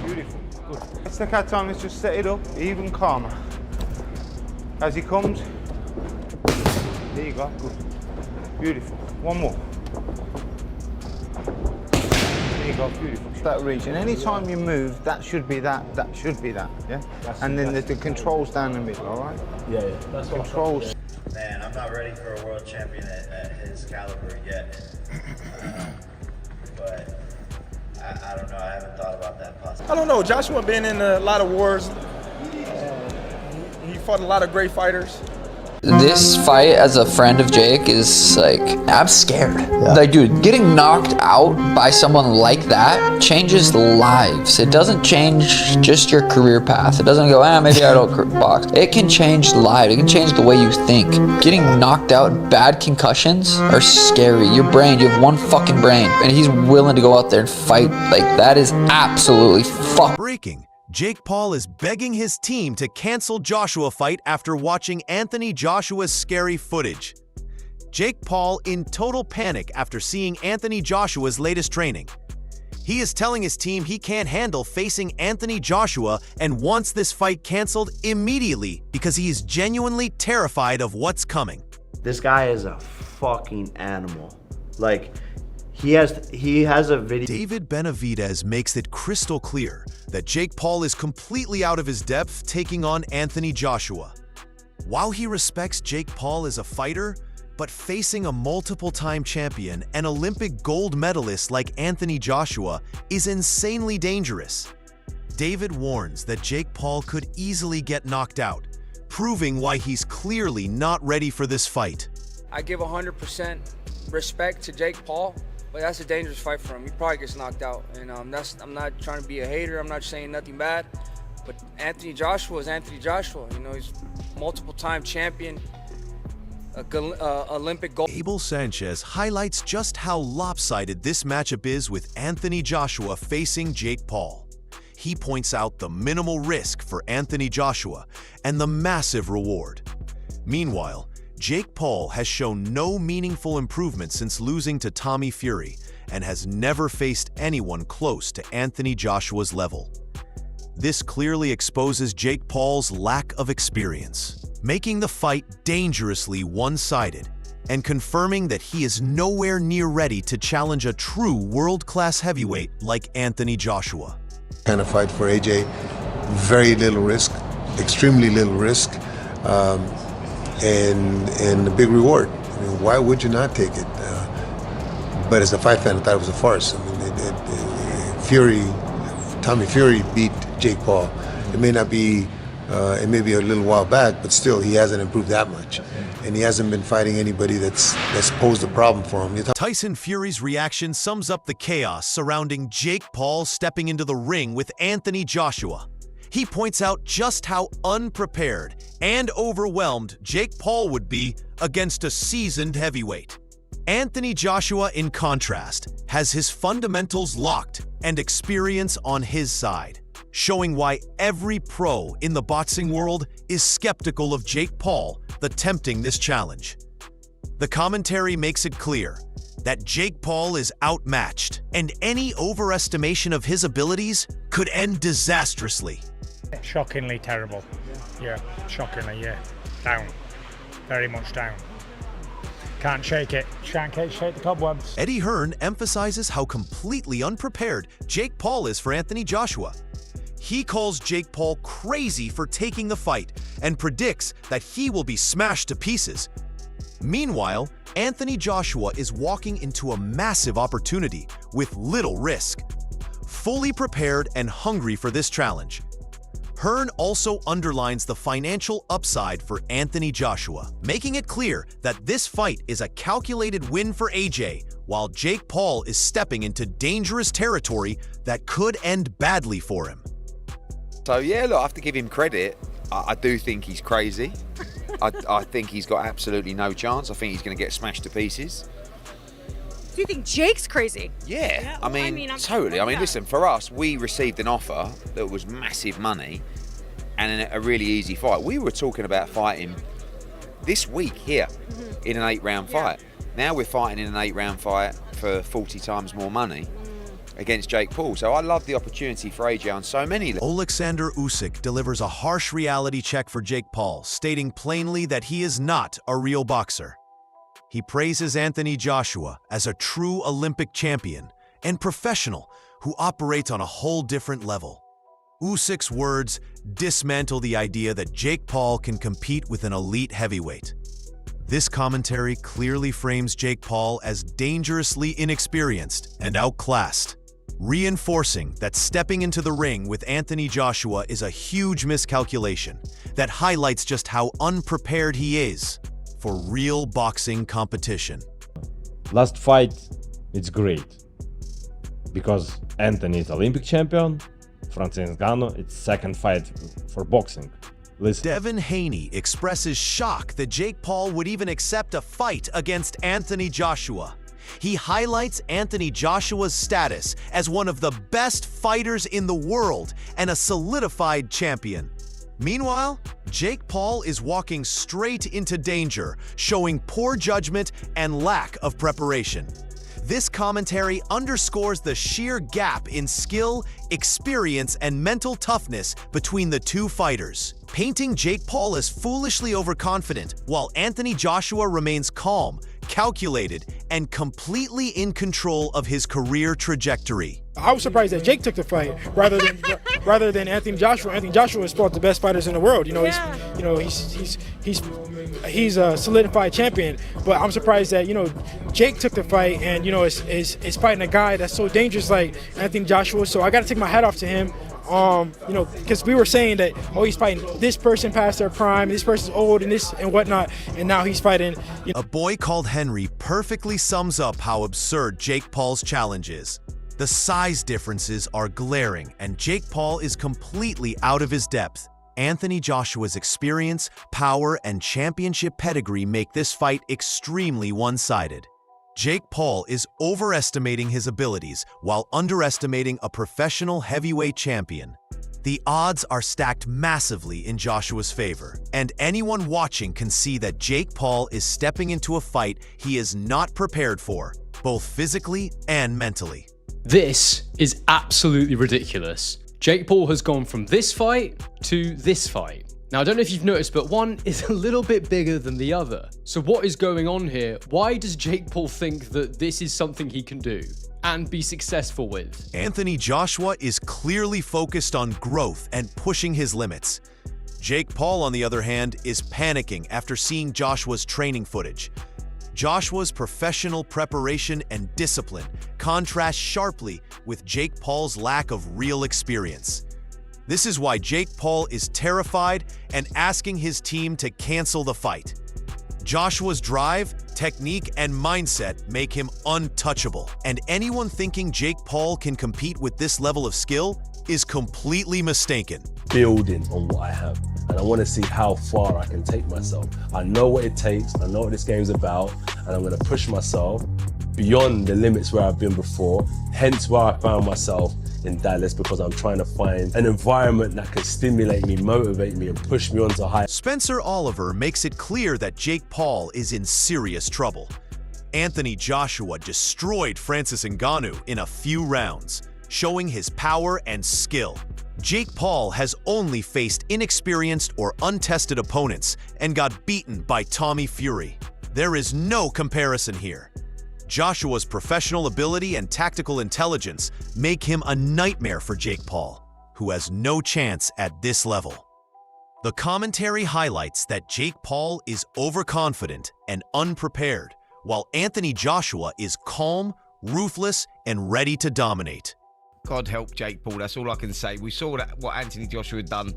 Beautiful. Good. Let's take our time. Let's just set it up even calmer. As he comes. There you go. Good. Beautiful. One more. There you go. Beautiful. That region. Anytime you move, that should be that. That should be that. Yeah. And then the controls down the middle. All right. Yeah. That's controls. Man, I'm not ready for a world champion at his caliber yet. But I don't know. I haven't thought about that possibility. I don't know. Joshua been in a lot of wars. He fought a lot of great fighters. This fight as a friend of Jake is like, I'm scared. Yeah. Like, dude, getting knocked out by someone like that changes lives. It doesn't change just your career path. It doesn't go, maybe I don't box. It can change lives. It can change the way you think. Getting knocked out, bad concussions are scary. Your brain, you have one fucking brain. And he's willing to go out there and fight. Like, that is absolutely fucking breaking. Jake Paul is begging his team to cancel Joshua fight after watching Anthony Joshua's scary footage. Jake Paul in total panic after seeing Anthony Joshua's latest training. He is telling his team he can't handle facing Anthony Joshua and wants this fight canceled immediately because he is genuinely terrified of what's coming. This guy is a fucking animal. Like, he has a video. David Benavidez makes it crystal clear that Jake Paul is completely out of his depth taking on Anthony Joshua. While he respects Jake Paul as a fighter, but facing a multiple-time champion and Olympic gold medalist like Anthony Joshua is insanely dangerous. David warns that Jake Paul could easily get knocked out, proving why he's clearly not ready for this fight. I give 100% respect to Jake Paul. But that's a dangerous fight for him. He probably gets knocked out, and I'm not trying to be a hater. I'm not saying nothing bad, but Anthony Joshua is Anthony Joshua. You know, he's multiple-time champion, Olympic gold. Abel Sanchez highlights just how lopsided this matchup is with Anthony Joshua facing Jake Paul. He points out the minimal risk for Anthony Joshua and the massive reward. Meanwhile, Jake Paul has shown no meaningful improvement since losing to Tommy Fury and has never faced anyone close to Anthony Joshua's level. This clearly exposes Jake Paul's lack of experience, making the fight dangerously one-sided and confirming that he is nowhere near ready to challenge a true world-class heavyweight like Anthony Joshua. Kind of fight for AJ, very little risk, extremely little risk. And a big reward. I mean, why would you not take it? But as a fight fan, I thought it was a farce. I mean, Tommy Fury beat Jake Paul. It may not be, it may be a little while back, but still, he hasn't improved that much. And he hasn't been fighting anybody that's posed a problem for him. Tyson Fury's reaction sums up the chaos surrounding Jake Paul stepping into the ring with Anthony Joshua. He points out just how unprepared and overwhelmed Jake Paul would be against a seasoned heavyweight. Anthony Joshua, in contrast, has his fundamentals locked and experience on his side, showing why every pro in the boxing world is skeptical of Jake Paul attempting this challenge. The commentary makes it clear that Jake Paul is outmatched, and any overestimation of his abilities could end disastrously. Shockingly terrible. Yeah, shockingly, yeah. Down. Very much down. Can't shake it. Can't shake the cobwebs. Eddie Hearn emphasizes how completely unprepared Jake Paul is for Anthony Joshua. He calls Jake Paul crazy for taking the fight and predicts that he will be smashed to pieces. Meanwhile, Anthony Joshua is walking into a massive opportunity with little risk. Fully prepared and hungry for this challenge, Hearn also underlines the financial upside for Anthony Joshua, making it clear that this fight is a calculated win for AJ, while Jake Paul is stepping into dangerous territory that could end badly for him. So yeah, look, I have to give him credit. I do think he's crazy. I think he's got absolutely no chance. I think he's going to get smashed to pieces. Do you think Jake's crazy? Yeah, I mean totally. I mean, listen, for us, we received an offer that was massive money and a really easy fight. We were talking about fighting this week here in an 8-round fight. Now we're fighting in an 8-round fight for 40 times more money. against Jake Paul. So I love the opportunity for AJ on so many levels. Alexander Usyk delivers a harsh reality check for Jake Paul, stating plainly that he is not a real boxer. He praises Anthony Joshua as a true Olympic champion and professional who operates on a whole different level. Usyk's words dismantle the idea that Jake Paul can compete with an elite heavyweight. This commentary clearly frames Jake Paul as dangerously inexperienced and outclassed, reinforcing that stepping into the ring with Anthony Joshua is a huge miscalculation that highlights just how unprepared he is for real boxing competition. Last fight, it's great because Anthony is Olympic champion, Francis Ngannou, it's second fight for boxing. Listen. Devin Haney expresses shock that Jake Paul would even accept a fight against Anthony Joshua. He highlights Anthony Joshua's status as one of the best fighters in the world and a solidified champion. Meanwhile, Jake Paul is walking straight into danger, showing poor judgment and lack of preparation. This commentary underscores the sheer gap in skill, experience, and mental toughness between the two fighters, painting Jake Paul as foolishly overconfident, while Anthony Joshua remains calm, calculated, and completely in control of his career trajectory. I was surprised that Jake took the fight rather than Anthony Joshua. Anthony Joshua is one of the best fighters in the world. He's a solidified champion. But I'm surprised that Jake took the fight and is fighting a guy that's so dangerous like Anthony Joshua. So I got to take my hat off to him. Because we were saying that he's fighting this person past their prime, this person's old and this and whatnot, and now he's fighting. A Boy Called Henry perfectly sums up how absurd Jake Paul's challenge is. The size differences are glaring, and Jake Paul is completely out of his depth. Anthony Joshua's experience, power, and championship pedigree make this fight extremely one-sided. Jake Paul is overestimating his abilities while underestimating a professional heavyweight champion. The odds are stacked massively in Joshua's favor, and anyone watching can see that Jake Paul is stepping into a fight he is not prepared for, both physically and mentally. This is absolutely ridiculous. Jake Paul has gone from this fight to this fight. Now, I don't know if you've noticed, but one is a little bit bigger than the other. So what is going on here? Why does Jake Paul think that this is something he can do and be successful with? Anthony Joshua is clearly focused on growth and pushing his limits. Jake Paul, on the other hand, is panicking after seeing Joshua's training footage. Joshua's professional preparation and discipline contrast sharply with Jake Paul's lack of real experience. This is why Jake Paul is terrified and asking his team to cancel the fight. Joshua's drive, technique, and mindset make him untouchable, and anyone thinking Jake Paul can compete with this level of skill is completely mistaken. Building on what I have, and I want to see how far I can take myself. I know what it takes, I know what this game's about, and I'm going to push myself beyond the limits where I've been before, hence where I found myself in Dallas, because I'm trying to find an environment that can stimulate me, motivate me, and push me on to higher. Spencer Oliver makes it clear that Jake Paul is in serious trouble. Anthony Joshua destroyed Francis Ngannou in a few rounds, showing his power and skill. Jake Paul has only faced inexperienced or untested opponents and got beaten by Tommy Fury. There is no comparison here. Joshua's professional ability and tactical intelligence make him a nightmare for Jake Paul, who has no chance at this level. The commentary highlights that Jake Paul is overconfident and unprepared, while Anthony Joshua is calm, ruthless, and ready to dominate. God help Jake Paul, that's all I can say. We saw that what Anthony Joshua had done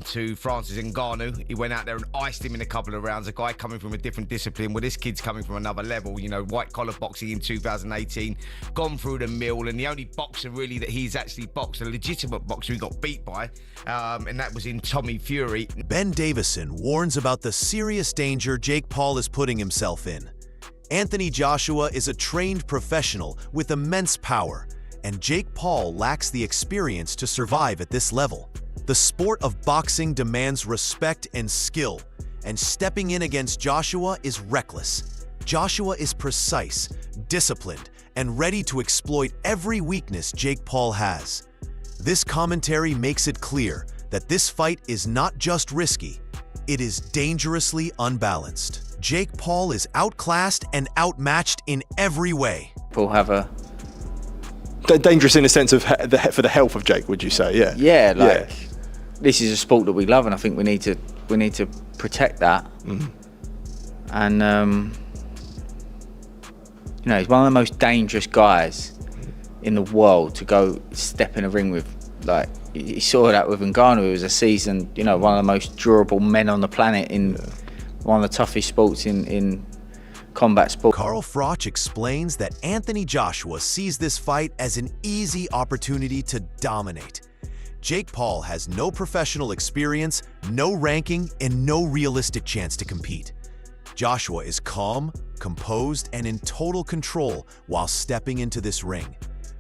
to Francis Ngannou. He went out there and iced him in a couple of rounds. A guy coming from a different discipline, well, this kid's coming from another level. White-collar boxing in 2018, gone through the mill, and the only boxer really that he's actually boxed, a legitimate boxer he got beat by, and that was in Tommy Fury. Ben Davison warns about the serious danger Jake Paul is putting himself in. Anthony Joshua is a trained professional with immense power, and Jake Paul lacks the experience to survive at this level. The sport of boxing demands respect and skill, and stepping in against Joshua is reckless. Joshua is precise, disciplined, and ready to exploit every weakness Jake Paul has. This commentary makes it clear that this fight is not just risky, it is dangerously unbalanced. Jake Paul is outclassed and outmatched in every way. Paul have a... Dangerous in the sense of for the health of Jake, would you say? Yeah. Yeah, like this is a sport that we love, and I think we need to protect that. And you know, he's one of the most dangerous guys in the world to go step in a ring with. Like, you saw that with Ngannou, who was a seasoned, you know, one of the most durable men on the planet in one of the toughest sports in combat sport. Carl Froch explains that Anthony Joshua sees this fight as an easy opportunity to dominate. Jake Paul has no professional experience, no ranking, and no realistic chance to compete. Joshua is calm, composed, and in total control while stepping into this ring.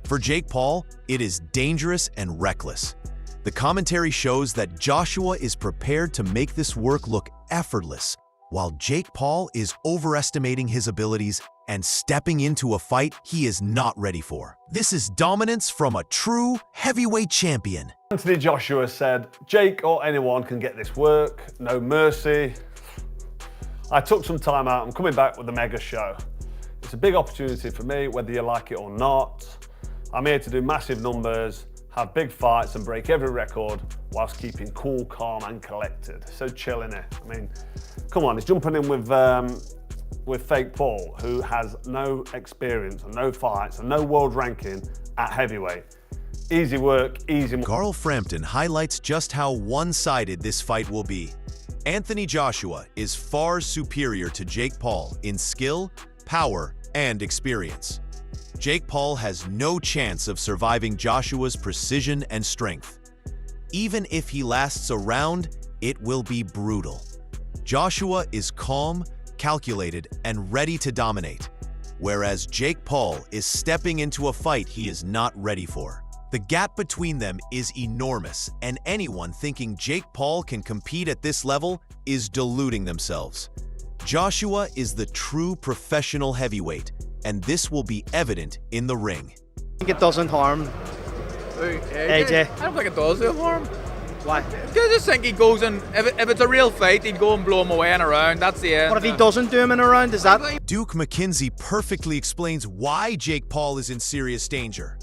For Jake Paul, it is dangerous and reckless. The commentary shows that Joshua is prepared to make this work look effortless, while Jake Paul is overestimating his abilities and stepping into a fight he is not ready for. This is dominance from a true heavyweight champion. Anthony Joshua said, "Jake or anyone can get this work, no mercy." I took some time out. I'm coming back with a mega show. It's a big opportunity for me, whether you like it or not. I'm here to do massive numbers, have big fights and break every record whilst keeping cool, calm and collected. So chill in it. I mean, come on, he's jumping in with fake Paul, who has no experience and no fights and no world ranking at heavyweight. Easy work, easy. Carl Frampton highlights just how one-sided this fight will be. Anthony Joshua is far superior to Jake Paul in skill, power, and experience. Jake Paul has no chance of surviving Joshua's precision and strength. Even if he lasts a round, it will be brutal. Joshua is calm, calculated, and ready to dominate, whereas Jake Paul is stepping into a fight he is not ready for. The gap between them is enormous, and anyone thinking Jake Paul can compete at this level is deluding themselves. Joshua is the true professional heavyweight, and this will be evident in the ring. I think it doesn't harm AJ. I don't think it does harm. Why? I just think he goes and if it's a real fight, he'd go and blow him away in a round. That's the end. What if he doesn't do him in a round? Is that? Duke McKenzie perfectly explains why Jake Paul is in serious danger.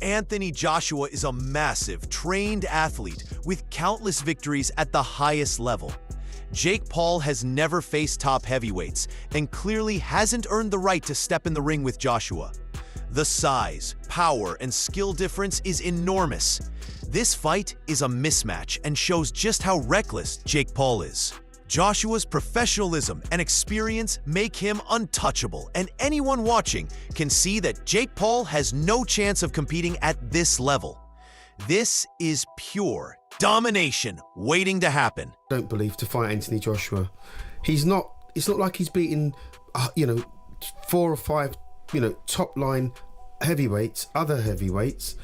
Anthony Joshua is a massive, trained athlete with countless victories at the highest level. Jake Paul has never faced top heavyweights and clearly hasn't earned the right to step in the ring with Joshua. The size, power, and skill difference is enormous. This fight is a mismatch and shows just how reckless Jake Paul is. Joshua's professionalism and experience make him untouchable, and anyone watching can see that Jake Paul has no chance of competing at this level. This is pure domination waiting to happen. I don't believe to fight Anthony Joshua. It's not like he's beaten, 4 or 5, top line heavyweights, other heavyweights.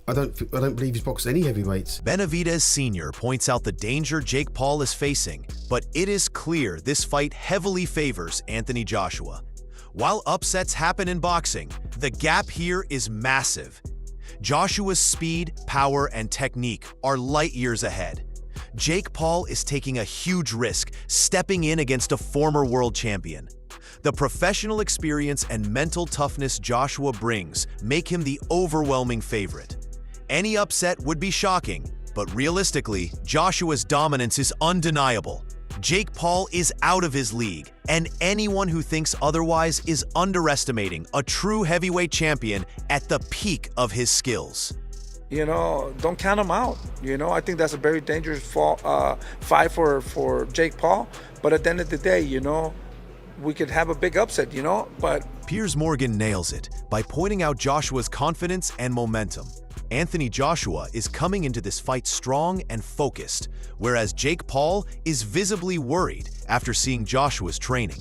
I don't believe he's boxed any heavyweights. Benavidez Sr. points out the danger Jake Paul is facing, but it is clear this fight heavily favors Anthony Joshua. While upsets happen in boxing, the gap here is massive. Joshua's speed, power, and technique are light years ahead. Jake Paul is taking a huge risk, stepping in against a former world champion. The professional experience and mental toughness Joshua brings make him the overwhelming favorite. Any upset would be shocking, but realistically, Joshua's dominance is undeniable. Jake Paul is out of his league, and anyone who thinks otherwise is underestimating a true heavyweight champion at the peak of his skills. Don't count him out. I think that's a very dangerous fight for Jake Paul. But at the end of the day, we could have a big upset, but... Piers Morgan nails it by pointing out Joshua's confidence and momentum. Anthony Joshua is coming into this fight strong and focused, whereas Jake Paul is visibly worried after seeing Joshua's training.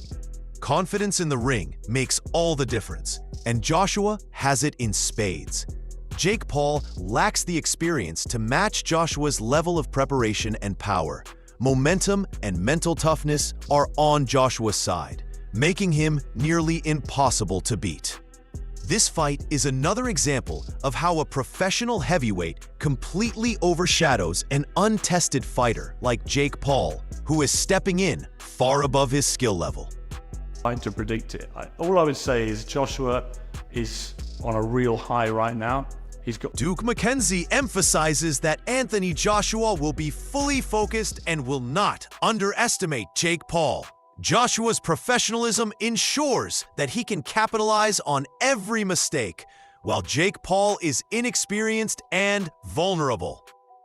Confidence in the ring makes all the difference, and Joshua has it in spades. Jake Paul lacks the experience to match Joshua's level of preparation and power. Momentum and mental toughness are on Joshua's side, making him nearly impossible to beat. This fight is another example of how a professional heavyweight completely overshadows an untested fighter like Jake Paul, who is stepping in far above his skill level. Trying to predict it. All I would say is Joshua is on a real high right now. He's got Duke McKenzie emphasizes that Anthony Joshua will be fully focused and will not underestimate Jake Paul. Joshua's professionalism ensures that he can capitalize on every mistake, while Jake Paul is inexperienced and vulnerable.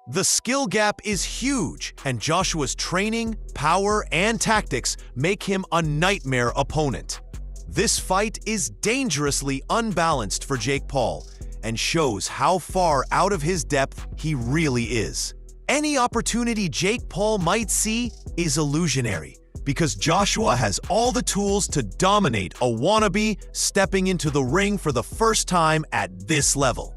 The skill gap is huge, and Joshua's training, power, and tactics make him a nightmare opponent. This fight is dangerously unbalanced for Jake Paul and shows how far out of his depth he really is. Any opportunity Jake Paul might see is illusionary, because Joshua has all the tools to dominate a wannabe stepping into the ring for the first time at this level.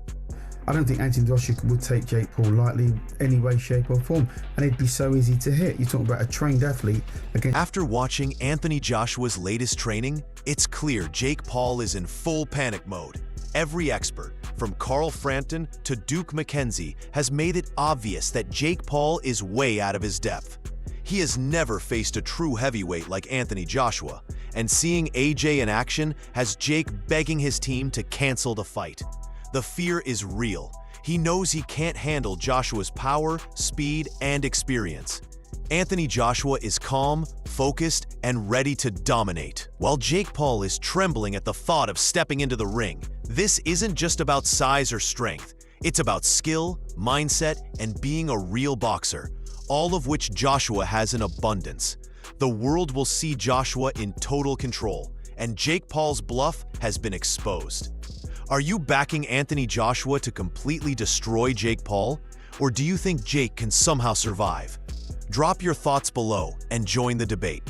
I don't think Anthony Joshua would take Jake Paul lightly any way, shape or form, and it'd be so easy to hit. You're talking about a trained athlete against... After watching Anthony Joshua's latest training, it's clear Jake Paul is in full panic mode. Every expert, from Carl Frampton to Duke McKenzie, has made it obvious that Jake Paul is way out of his depth. He has never faced a true heavyweight like Anthony Joshua, and seeing AJ in action has Jake begging his team to cancel the fight. The fear is real. He knows he can't handle Joshua's power, speed, and experience. Anthony Joshua is calm, focused, and ready to dominate, while Jake Paul is trembling at the thought of stepping into the ring. This isn't just about size or strength. It's about skill, mindset, and being a real boxer, all of which Joshua has in abundance. The world will see Joshua in total control, and Jake Paul's bluff has been exposed. Are you backing Anthony Joshua to completely destroy Jake Paul? Or do you think Jake can somehow survive? Drop your thoughts below and join the debate.